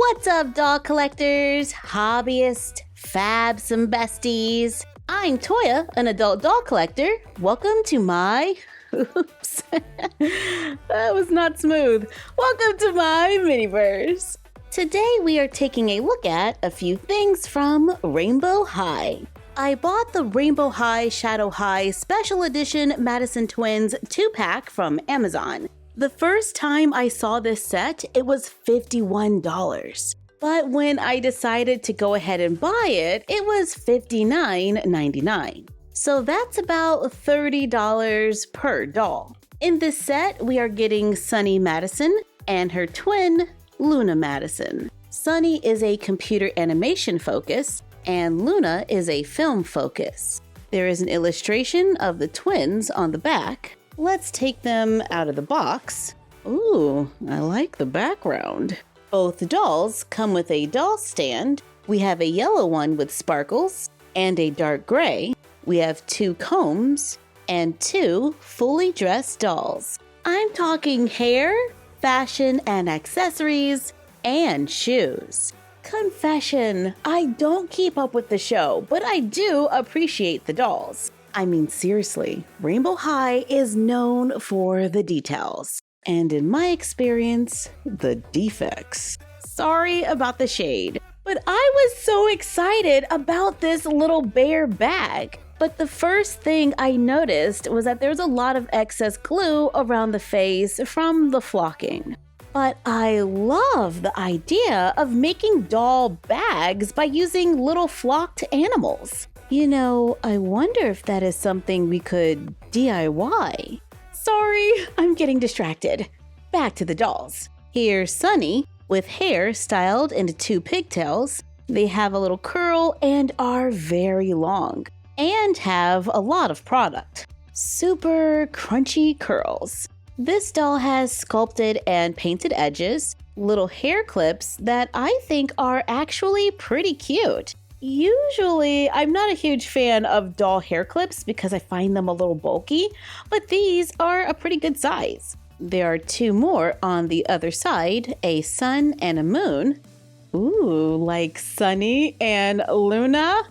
What's up, doll collectors, hobbyists, fabs, and besties? I'm Toya, an adult doll collector. Welcome to my... Oops. That was not smooth. Welcome to my miniverse. Today we are taking a look at a few things from Rainbow High. I bought the Rainbow High Shadow High Special Edition Madison Twins 2-pack from Amazon. The first time I saw this set, it was $51. But when I decided to go ahead and buy it, it was $59.99. So that's about $30 per doll. In this set, we are getting Sunny Madison and her twin, Luna Madison. Sunny is a computer animation focus, and Luna is a film focus. There is an illustration of the twins on the back. Let's take them out of the box. Ooh, I like the background. Both dolls come with a doll stand. We have a yellow one with sparkles and a dark gray. We have 2 combs and 2 fully dressed dolls. I'm talking hair, fashion and accessories, and shoes. Confession, I don't keep up with the show, but I do appreciate the dolls. I mean, seriously, Rainbow High is known for the details. And in my experience, the defects. Sorry about the shade, but I was so excited about this little bear bag. But the first thing I noticed was that there's a lot of excess glue around the face from the flocking. But I love the idea of making doll bags by using little flocked animals. You know, I wonder if that is something we could DIY. Sorry, I'm getting distracted. Back to the dolls. Here's Sunny with hair styled into 2 pigtails. They have a little curl and are very long and have a lot of product. Super crunchy curls. This doll has sculpted and painted edges, little hair clips that I think are actually pretty cute. Usually, I'm not a huge fan of doll hair clips because I find them a little bulky, but these are a pretty good size. There are 2 more on the other side, a sun and a moon. Ooh, like Sunny and Luna?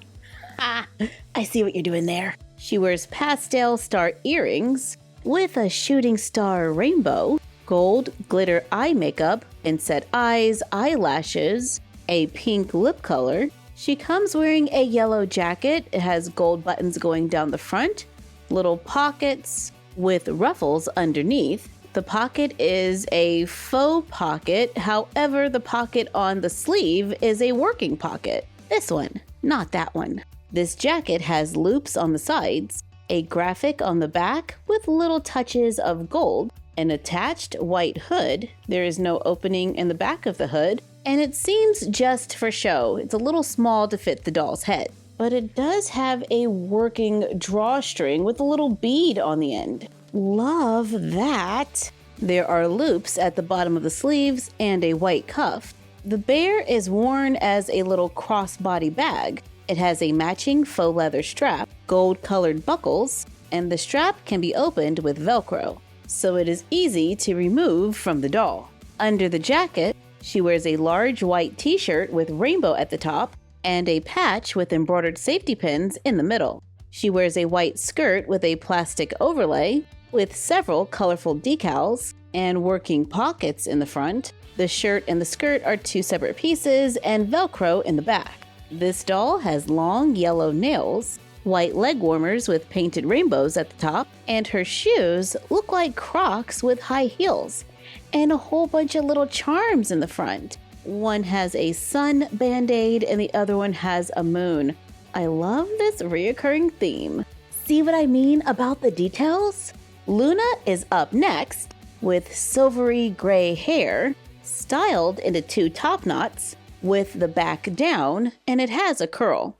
Ah, I see what you're doing there. She wears pastel star earrings with a shooting star rainbow, gold glitter eye makeup, inset eyes, eyelashes, a pink lip color. She comes wearing a yellow jacket. It has gold buttons going down the front, little pockets with ruffles underneath. The pocket is a faux pocket. However, the pocket on the sleeve is a working pocket. This one, not that one. This jacket has loops on the sides, a graphic on the back with little touches of gold, an attached white hood. There is no opening in the back of the hood, and it seems just for show. It's a little small to fit the doll's head, but it does have a working drawstring with a little bead on the end. Love that! There are loops at the bottom of the sleeves and a white cuff. The bear is worn as a little crossbody bag. It has a matching faux leather strap, gold-colored buckles, and the strap can be opened with Velcro, so it is easy to remove from the doll. Under the jacket, she wears a large white t-shirt with rainbow at the top and a patch with embroidered safety pins in the middle. She wears a white skirt with a plastic overlay with several colorful decals and working pockets in the front. The shirt and the skirt are 2 separate pieces and Velcro in the back. This doll has long yellow nails, white leg warmers with painted rainbows at the top, and her shoes look like Crocs with high heels, and a whole bunch of little charms in the front. One has a sun band-aid and the other one has a moon. I love this reoccurring theme. See what I mean about the details? Luna is up next with silvery gray hair, styled into 2 top knots with the back down, and it has a curl.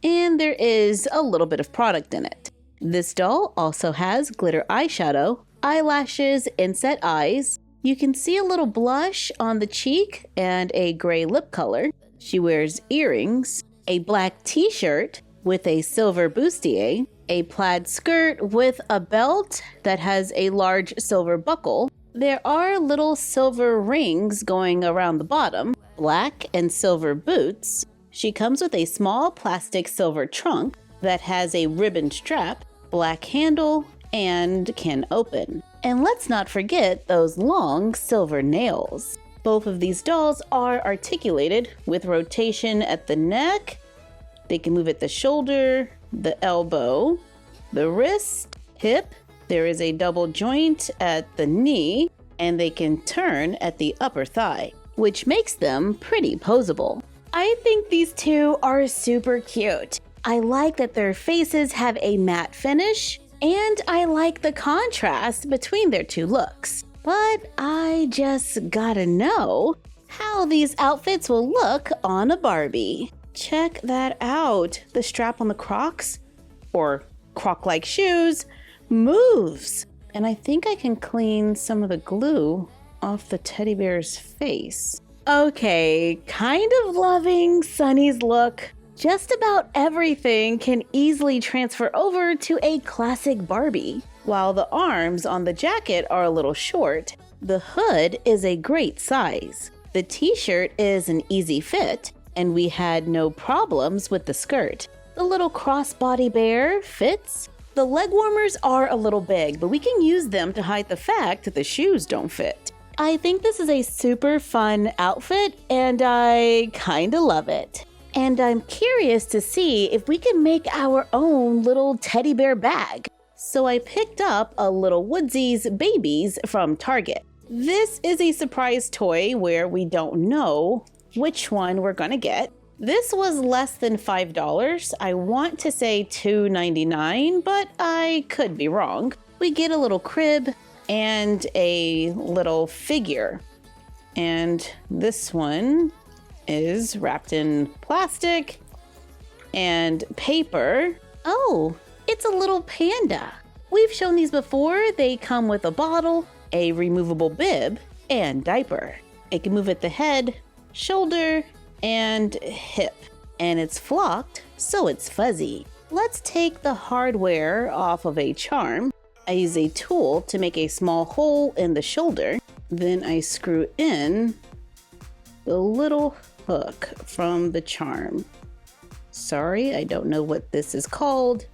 And there is a little bit of product in it. This doll also has glitter eyeshadow, eyelashes, inset eyes. You can see a little blush on the cheek and a gray lip color. She wears earrings, a black t-shirt with a silver bustier, a plaid skirt with a belt that has a large silver buckle. There are little silver rings going around the bottom, black and silver boots. She comes with a small plastic silver trunk that has a ribbon strap, black handle, and can open. And let's not forget those long silver nails. Both of these dolls are articulated with rotation at the neck. They can move at the shoulder, the elbow, the wrist, hip. There is a double joint at the knee, and they can turn at the upper thigh, which makes them pretty posable. I think these two are super cute. I like that their faces have a matte finish, and I like the contrast between their two looks. But I just gotta know how these outfits will look on a Barbie. Check that out. The strap on the Crocs, or Croc-like shoes, moves. And I think I can clean some of the glue off the teddy bear's face. Okay, kind of loving Sunny's look. Just about everything can easily transfer over to a classic Barbie. While the arms on the jacket are a little short, the hood is a great size. The t-shirt is an easy fit, and we had no problems with the skirt. The little crossbody bear fits. The leg warmers are a little big, but we can use them to hide the fact that the shoes don't fit. I think this is a super fun outfit, and I kinda love it. And I'm curious to see if we can make our own little teddy bear bag. So I picked up a little Woodsies Babies from Target. This is a surprise toy where we don't know which one we're gonna get. This was less than $5. I want to say $2.99, but I could be wrong. We get a little crib and a little figure. And this one is wrapped in plastic and paper. Oh, it's a little panda. We've shown these before. They come with a bottle, a removable bib, and diaper. It can move at the head, shoulder, and hip. And it's flocked, so it's fuzzy. Let's take the hardware off of a charm. I use a tool to make a small hole in the shoulder. Then I screw in the little hook from the charm. Sorry, I don't know what this is called.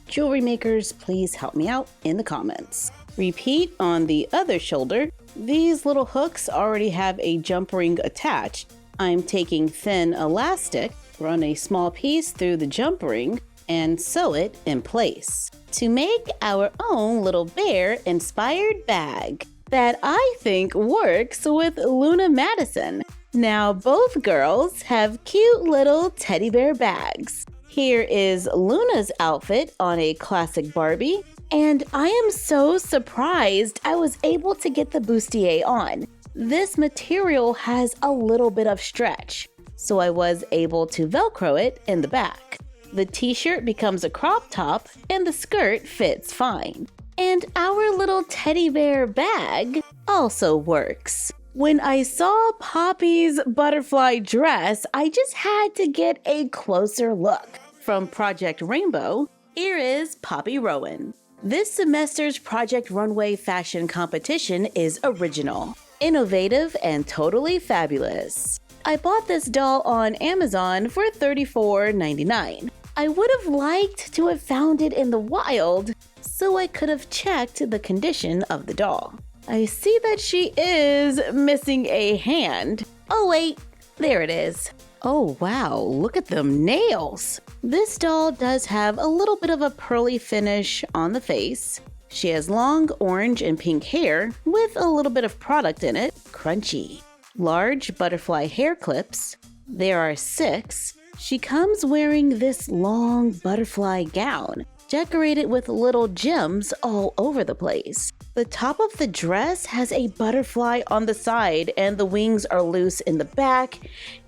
Jewelry makers, please help me out in the comments. Repeat on the other shoulder. These little hooks already have a jump ring attached. I'm taking thin elastic, run a small piece through the jump ring, and sew it in place to make our own little bear-inspired bag that I think works with Luna Madison. Now both girls have cute little teddy bear bags. Here is Luna's outfit on a classic Barbie, and I am so surprised I was able to get the bustier on. This material has a little bit of stretch, so I was able to Velcro it in the back. The t-shirt becomes a crop top and the skirt fits fine. And our little teddy bear bag also works. When I saw Poppy's butterfly dress, I just had to get a closer look. From Project Rainbow, here is Poppy Rowan. This semester's Project Runway fashion competition is original, innovative, and totally fabulous. I bought this doll on Amazon for $34.99. I would have liked to have found it in the wild, so I could have checked the condition of the doll. I see that she is missing a hand. Oh wait, there it is. Oh wow, look at them nails. This doll does have a little bit of a pearly finish on the face. She has long orange and pink hair with a little bit of product in it, crunchy. Large butterfly hair clips. There are 6. She comes wearing this long butterfly gown, decorated with little gems all over the place. The top of the dress has a butterfly on the side, and the wings are loose in the back,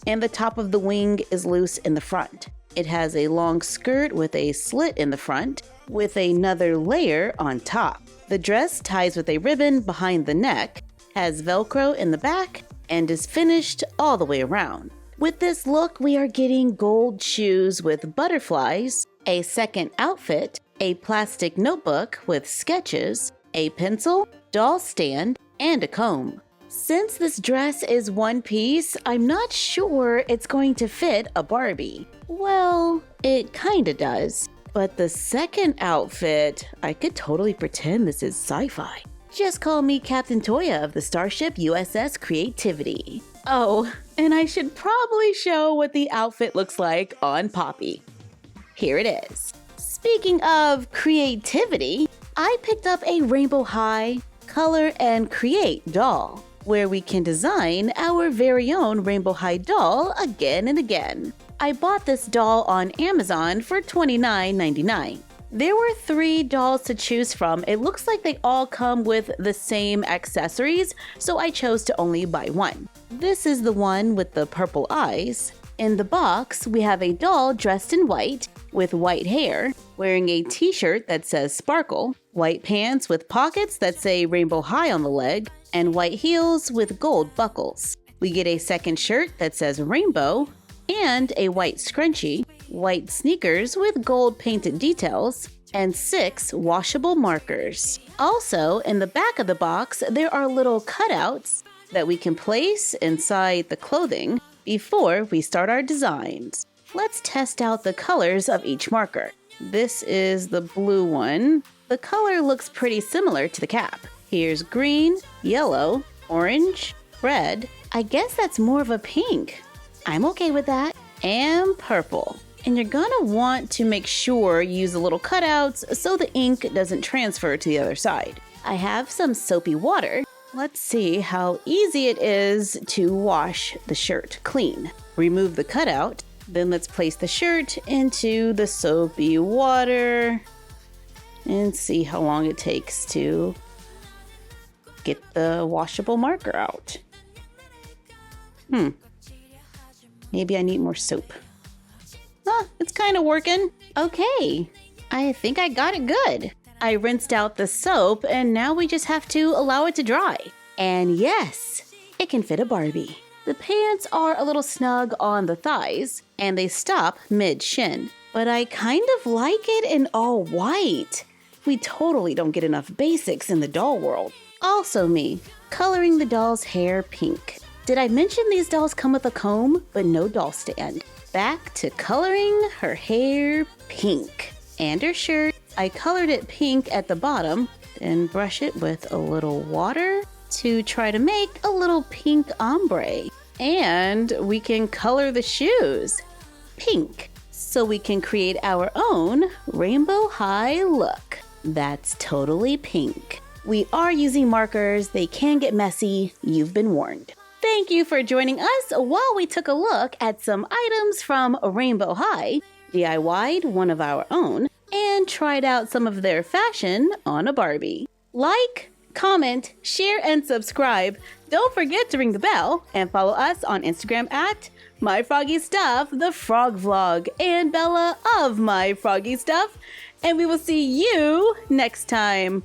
and the top of the wing is loose in the front. It has a long skirt with a slit in the front, with another layer on top. The dress ties with a ribbon behind the neck, has Velcro in the back, and is finished all the way around. With this look, we are getting gold shoes with butterflies, a second outfit, a plastic notebook with sketches, a pencil, doll stand, and a comb. Since this dress is one piece, I'm not sure it's going to fit a Barbie. Well, it kinda does. But the second outfit, I could totally pretend this is sci-fi. Just call me Captain Toya of the Starship USS Creativity. Oh, and I should probably show what the outfit looks like on Poppy. Here it is. Speaking of creativity, I picked up a Rainbow High Color and Create doll, where we can design our very own Rainbow High doll again and again. I bought this doll on Amazon for $29.99. There were 3 dolls to choose from. It looks like they all come with the same accessories, so I chose to only buy one. This is the one with the purple eyes. In the box, we have a doll dressed in white with white hair, wearing a t-shirt that says Sparkle, white pants with pockets that say Rainbow High on the leg, and white heels with gold buckles. We get a second shirt that says Rainbow, and a white scrunchie, white sneakers with gold painted details, and 6 washable markers. Also, in the back of the box, there are little cutouts that we can place inside the clothing before we start our designs. Let's test out the colors of each marker. This is the blue one. The color looks pretty similar to the cap. Here's green, yellow, orange, red. I guess that's more of a pink. I'm okay with that. And purple. And you're gonna want to make sure you use the little cutouts so the ink doesn't transfer to the other side. I have some soapy water. Let's see how easy it is to wash the shirt clean. Remove the cutout. Then let's place the shirt into the soapy water and see how long it takes to get the washable marker out. Maybe I need more soap. It's kind of working. Okay, I think I got it good. I rinsed out the soap and now we just have to allow it to dry. And yes, it can fit a Barbie. The pants are a little snug on the thighs and they stop mid-shin. But I kind of like it in all white. We totally don't get enough basics in the doll world. Also me, coloring the doll's hair pink. Did I mention these dolls come with a comb, but no doll stand? Back to coloring her hair pink. And her shirt, I colored it pink at the bottom, then brush it with a little water to try to make a little pink ombre. And we can color the shoes pink, so we can create our own Rainbow High look. That's totally pink. We are using markers. They can get messy. You've been warned. Thank you for joining us while we took a look at some items from Rainbow High, DIY'd one of our own, and tried out some of their fashion on a Barbie. Like, comment, share, and subscribe. Don't forget to ring the bell and follow us on Instagram at MyFroggyStuff, the Frog Vlog, and Bella of My Froggy Stuff. And we will see you next time.